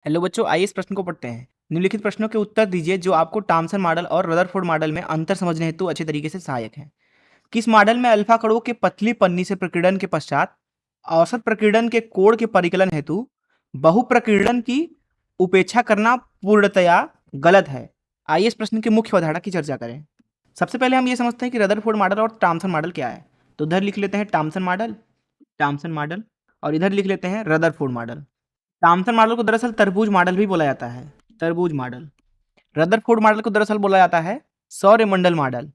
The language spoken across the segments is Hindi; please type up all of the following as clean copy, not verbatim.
हेलो बच्चों, आइए इस प्रश्न को पढ़ते हैं। निम्नलिखित प्रश्नों के उत्तर दीजिए जो आपको टॉमसन मॉडल और रदरफोर्ड मॉडल में अंतर समझने हेतु अच्छे तरीके से सहायक हैं। किस मॉडल में अल्फा कणों के पतली पन्नी से प्रकीर्णन के पश्चात औसत प्रकीर्णन के कोण के परिकलन हेतु बहुप्रकीर्णन की उपेक्षा करना पूर्णतया गलत है? आइए इस प्रश्न की मुख्य अवधारणा की चर्चा करें। सबसे पहले हम ये समझते हैं कि रदरफोर्ड मॉडल और टॉमसन मॉडल क्या है। तो इधर लिख लेते हैं टॉमसन मॉडल और इधर लिख लेते हैं रदरफोर्ड मॉडल। टॉमसन मॉडल को दरअसल तरबूज मॉडल भी बोला जाता है, तरबूज मॉडल। रदरफोर्ड मॉडल को दरअसल बोला जाता है सौरमंडल मॉडल।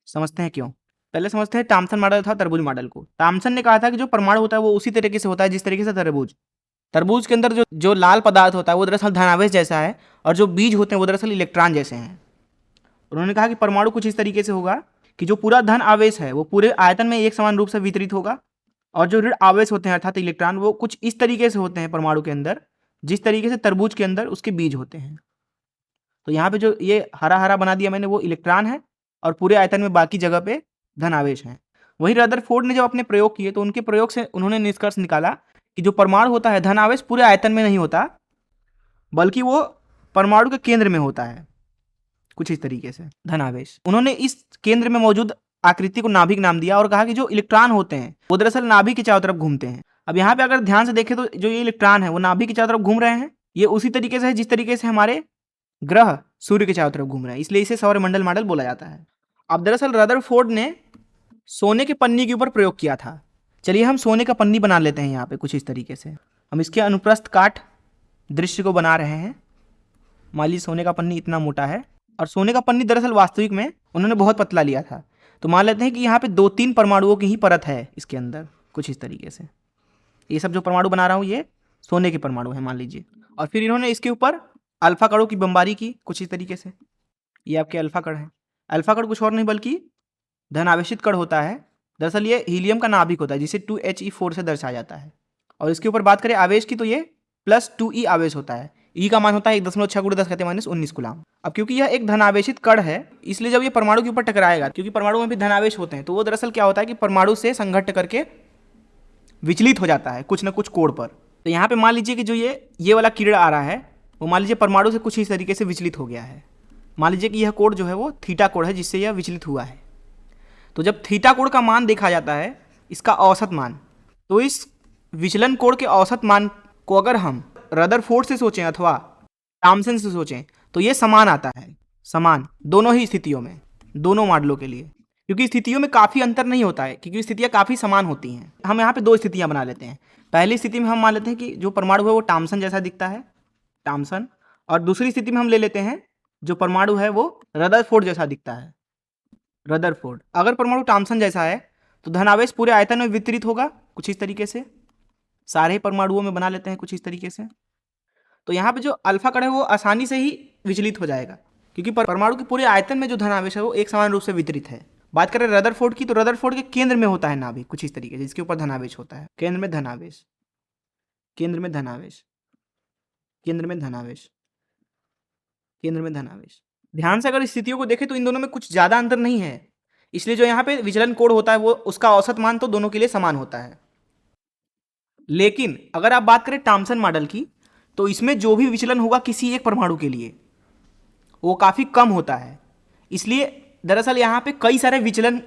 समझते हैं क्यों। पहले समझते हैं टॉमसन मॉडल था तरबूज मॉडल को। टॉमसन ने कहा था कि जो परमाणु होता है वो उसी तरीके से होता है जिस तरीके से तरबूज। तरबूज के अंदर जो जो लाल पदार्थ होता है वो दरअसल धनावेश जैसा है और जो बीज होते हैं वो दरअसल इलेक्ट्रॉन जैसे हैं। उन्होंने कहा कि परमाणु कुछ इस तरीके से होगा कि जो पूरा धन आवेश है वो पूरे आयतन में एक समान रूप से वितरित होगा और जो ऋण आवेश होते हैं अर्थात इलेक्ट्रॉन वो कुछ इस तरीके से होते हैं परमाणु के अंदर जिस तरीके से तरबूज के अंदर उसके बीज होते हैं। तो यहाँ पे जो ये हरा हरा बना दिया मैंने वो इलेक्ट्रॉन है और पूरे आयतन में बाकी जगह पे धन आवेश है। वही रदरफोर्ड ने जब अपने प्रयोग किए तो उनके प्रयोग से उन्होंने निष्कर्ष निकाला कि जो परमाणु होता है धन आवेश पूरे आयतन में नहीं होता बल्कि वो परमाणु के केंद्र में होता है कुछ इस तरीके से धनावेश। उन्होंने इस केंद्र में मौजूद आकृति को नाभिक नाम दिया और कहा कि जो इलेक्ट्रॉन होते हैं वो दरअसल नाभिक के चारों तरफ घूमते हैं। अब यहाँ पे अगर ध्यान से देखें तो जो ये इलेक्ट्रॉन है वो नाभिक के चारों तरफ घूम रहे हैं। ये उसी तरीके से है जिस तरीके से हमारे ग्रह सूर्य के चारों तरफ घूम रहे हैं, इसलिए इसे सौरमंडल मॉडल बोला जाता है। अब दरअसल रदरफोर्ड ने सोने के पन्नी के ऊपर प्रयोग किया था। चलिए हम सोने का पन्नी बना लेते हैं यहाँ पे कुछ इस तरीके से। हम इसके अनुप्रस्थ काट दृश्य को बना रहे हैं। मान लीजिए सोने का पन्नी इतना मोटा है और सोने का पन्नी दरअसल वास्तविक में उन्होंने बहुत पतला लिया था। तो मान लेते हैं कि यहाँ पे 2-3 परमाणुओं की ही परत है इसके अंदर कुछ इस तरीके से। ये सब जो परमाणु बना रहा हूँ ये सोने के परमाणु है मान लीजिए। और फिर इन्होंने इसके ऊपर अल्फा कणों की बमबारी की कुछ इस तरीके से। ये आपके अल्फा कण है। अल्फा कण कुछ और नहीं बल्कि धन आवेशित कण होता है। दरअसल ये हीलियम का नाभिक होता है जिसे 2He4 से दर्शाया जाता है। और इसके ऊपर बात करें आवेश की तो ये +2E आवेश होता है। ई का मान होता है 1.6 × 10⁻⁻19 कूलाम। अब क्योंकि यह एक धनावेशित कण है इसलिए जब ये परमाणु के ऊपर टकराएगा, क्योंकि परमाणु में भी धनावेश होते हैं, तो वो दरअसल क्या होता है कि परमाणु से संघट्ट करके विचलित हो जाता है कुछ ना कुछ कोण पर। तो यहाँ पे मान लीजिए कि जो ये वाला किरण आ रहा है वो मान लीजिए परमाणु से कुछ इस तरीके से विचलित हो गया है। मान लीजिए कि यह कोण जो है वो थीटा कोण है जिससे यह विचलित हुआ है। तो जब थीटा कोण का मान देखा जाता है इसका औसत मान, तो इस विचलन कोण के औसत मान को अगर हम रदरफोर्ड से सोचें अथवा टॉमसन से सोचें तो ये समान आता है, समान दोनों ही स्थितियों में, दोनों मॉडलों के लिए। क्योंकि स्थितियों में काफ़ी अंतर नहीं होता है क्योंकि स्थितियाँ काफ़ी समान होती हैं। हम यहाँ पे 2 स्थितियाँ बना लेते हैं। पहली स्थिति में हम मान लेते हैं कि जो परमाणु है वो टॉमसन जैसा दिखता है, टॉमसन। और दूसरी स्थिति में हम ले लेते हैं जो परमाणु है वो रदरफोर्ड जैसा दिखता है, रदरफोर्ड। अगर परमाणु टॉमसन जैसा है तो धनावेश पूरे आयतन में वितरित होगा कुछ इस तरीके से। सारे परमाणुओं में बना लेते हैं कुछ इस तरीके से। तो यहाँ पे जो अल्फा कण है वो आसानी से ही विचलित हो जाएगा क्योंकि परमाणु के पूरे आयतन में जो धनावेश है वो एक समान रूप से वितरित है। बात करें रदरफोर्ड की तो रदरफोर्ड के केंद्र में होता है नाभिक कुछ इस तरीके से जिसके ऊपर धनावेश होता है। केंद्र में धनावेश, केंद्र में धनावेश, केंद्र में धनावेश, केंद्र में धनावेश। ध्यान से अगर स्थितियों को देखें तो इन दोनों में कुछ ज़्यादा अंतर नहीं है, इसलिए जो यहाँ पे विचलन कोण होता है वो उसका औसत मान तो दोनों के लिए समान होता है। लेकिन अगर आप बात करें टॉमसन मॉडल की तो इसमें जो भी विचलन होगा किसी एक परमाणु के लिए वो काफ़ी कम होता है। इसलिए दरअसल यहाँ पे कई सारे विचलन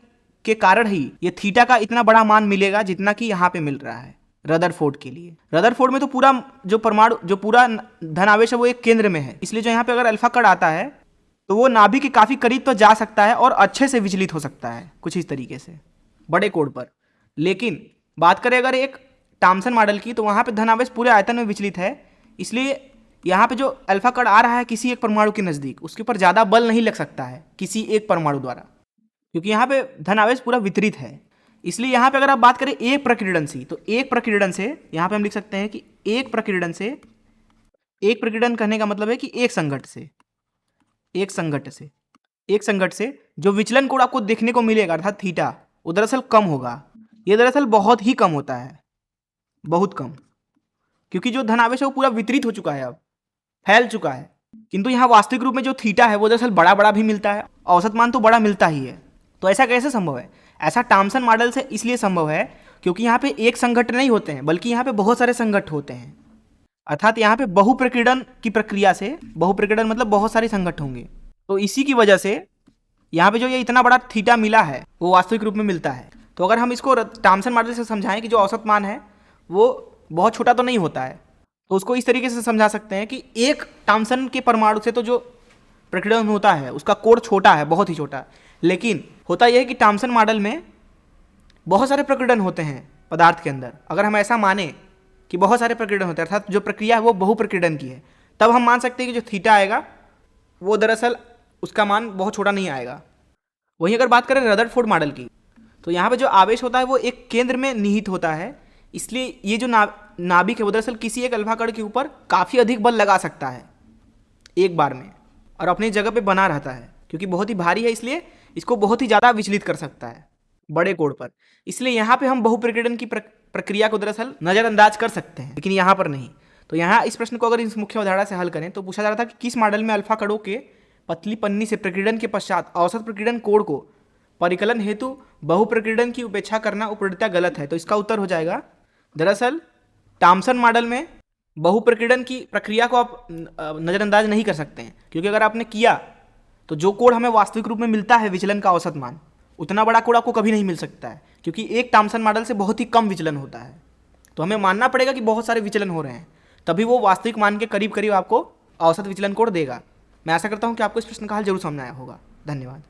के कारण ही ये थीटा का इतना बड़ा मान मिलेगा जितना कि यहाँ पे मिल रहा है रदरफोर्ड के लिए। रदरफोर्ड में तो पूरा जो परमाणु जो पूरा धनावेश है वो एक केंद्र में है, इसलिए जो यहाँ पे अगर अल्फा कण आता है तो वो नाभिक के काफ़ी करीब तो जा सकता है और अच्छे से विचलित हो सकता है कुछ इस तरीके से बड़े कोण पर। लेकिन बात करें अगर एक टॉमसन मॉडल की तो वहाँ पे धनावेश पूरे आयतन में विचलित है, इसलिए यहाँ पे जो अल्फा कण आ रहा है किसी एक परमाणु के नज़दीक उसके ऊपर ज़्यादा बल नहीं लग सकता है किसी एक परमाणु द्वारा क्योंकि यहाँ पे धनावेश पूरा वितरित है। इसलिए यहाँ पे अगर आप बात करें एक प्रकीर्णन से तो एक प्रकीर्णन से यहाँ पे हम लिख सकते हैं कि एक प्रकीर्णन से, एक प्रकीर्णन कहने का मतलब है कि एक संघट्ट से, एक संघट्ट से, एक संघट्ट से जो विचलन कोण आपको देखने को मिलेगा अर्थात थीटा वो दरअसल कम होगा। ये दरअसल बहुत ही कम होता है, बहुत कम, क्योंकि जो धनावेश है वो पूरा वितरित हो चुका है, अब फैल चुका है। किंतु यहाँ वास्तविक रूप में जो थीटा है वो दरअसल बड़ा बड़ा भी मिलता है, औसत मान तो बड़ा मिलता ही है। तो ऐसा कैसे संभव है? ऐसा टॉमसन मॉडल से इसलिए संभव है क्योंकि यहाँ पे एक संघट्ट नहीं होते हैं बल्कि यहाँ पे बहुत सारे संघट्ट होते हैं। अर्थात यहाँ पे बहुप्रकीर्णन की प्रक्रिया से, बहुप्रकीर्णन मतलब बहुत सारे संघट होंगे, तो इसी की वजह से यहाँ पे जो ये इतना बड़ा थीटा मिला है वो वास्तविक रूप में मिलता है। तो अगर हम इसको टॉमसन मॉडल से समझाएं कि जो औसत मान है वो बहुत छोटा तो नहीं होता है, तो उसको इस तरीके से समझा सकते हैं कि एक टॉमसन के परमाणु से तो जो प्रकीर्णन होता है उसका कोण छोटा है, बहुत ही छोटा, लेकिन होता यह है कि टॉमसन मॉडल में बहुत सारे प्रकीर्णन होते हैं पदार्थ के अंदर। अगर हम ऐसा माने कि बहुत सारे प्रकीर्णन होते हैं अर्थात जो प्रक्रिया है वो बहुप्रकीर्णन की है, तब हम मान सकते हैं कि जो थीटा आएगा वो दरअसल उसका मान बहुत छोटा नहीं आएगा। वहीं अगर बात करें रदरफोर्ड मॉडल की, तो यहाँ पे जो आवेश होता है वो एक केंद्र में निहित होता है, इसलिए ये जो नाभिक है वो दरअसल किसी एक अल्फा कण के ऊपर काफ़ी अधिक बल लगा सकता है एक बार में, और अपनी जगह पे बना रहता है। क्योंकि बहुत ही भारी है इसलिए इसको बहुत ही ज़्यादा विचलित कर सकता है बड़े कोण पर। इसलिए यहाँ पे हम बहुप्रकीर्णन की प्रक्रिया को दरअसल नज़रअंदाज कर सकते हैं, लेकिन यहाँ पर नहीं। तो यहाँ इस प्रश्न को अगर इस मुख्य अवधारणा से हल करें तो पूछा जा रहा था कि किस मॉडल में अल्फा कणों के पतली पन्नी से प्रकीर्णन के पश्चात औसत प्रकीर्णन कोण को परिकलन हेतु बहुप्रकीर्णन की उपेक्षा करना उपरिता गलत है। तो इसका उत्तर हो जाएगा दरअसल टॉमसन मॉडल में बहुप्रकीर्णन की प्रक्रिया को आप नज़रअंदाज नहीं कर सकते हैं, क्योंकि अगर आपने किया तो जो कोण हमें वास्तविक रूप में मिलता है विचलन का औसत मान, उतना बड़ा कोण आपको कभी नहीं मिल सकता है, क्योंकि एक टॉमसन मॉडल से बहुत ही कम विचलन होता है। तो हमें मानना पड़ेगा कि बहुत सारे विचलन हो रहे हैं, तभी वो वास्तविक मान के करीब करीब आपको औसत विचलन कोण देगा। मैं आशा करता हूँ कि आपको इस प्रश्न का हल जरूर समझ आया होगा। धन्यवाद।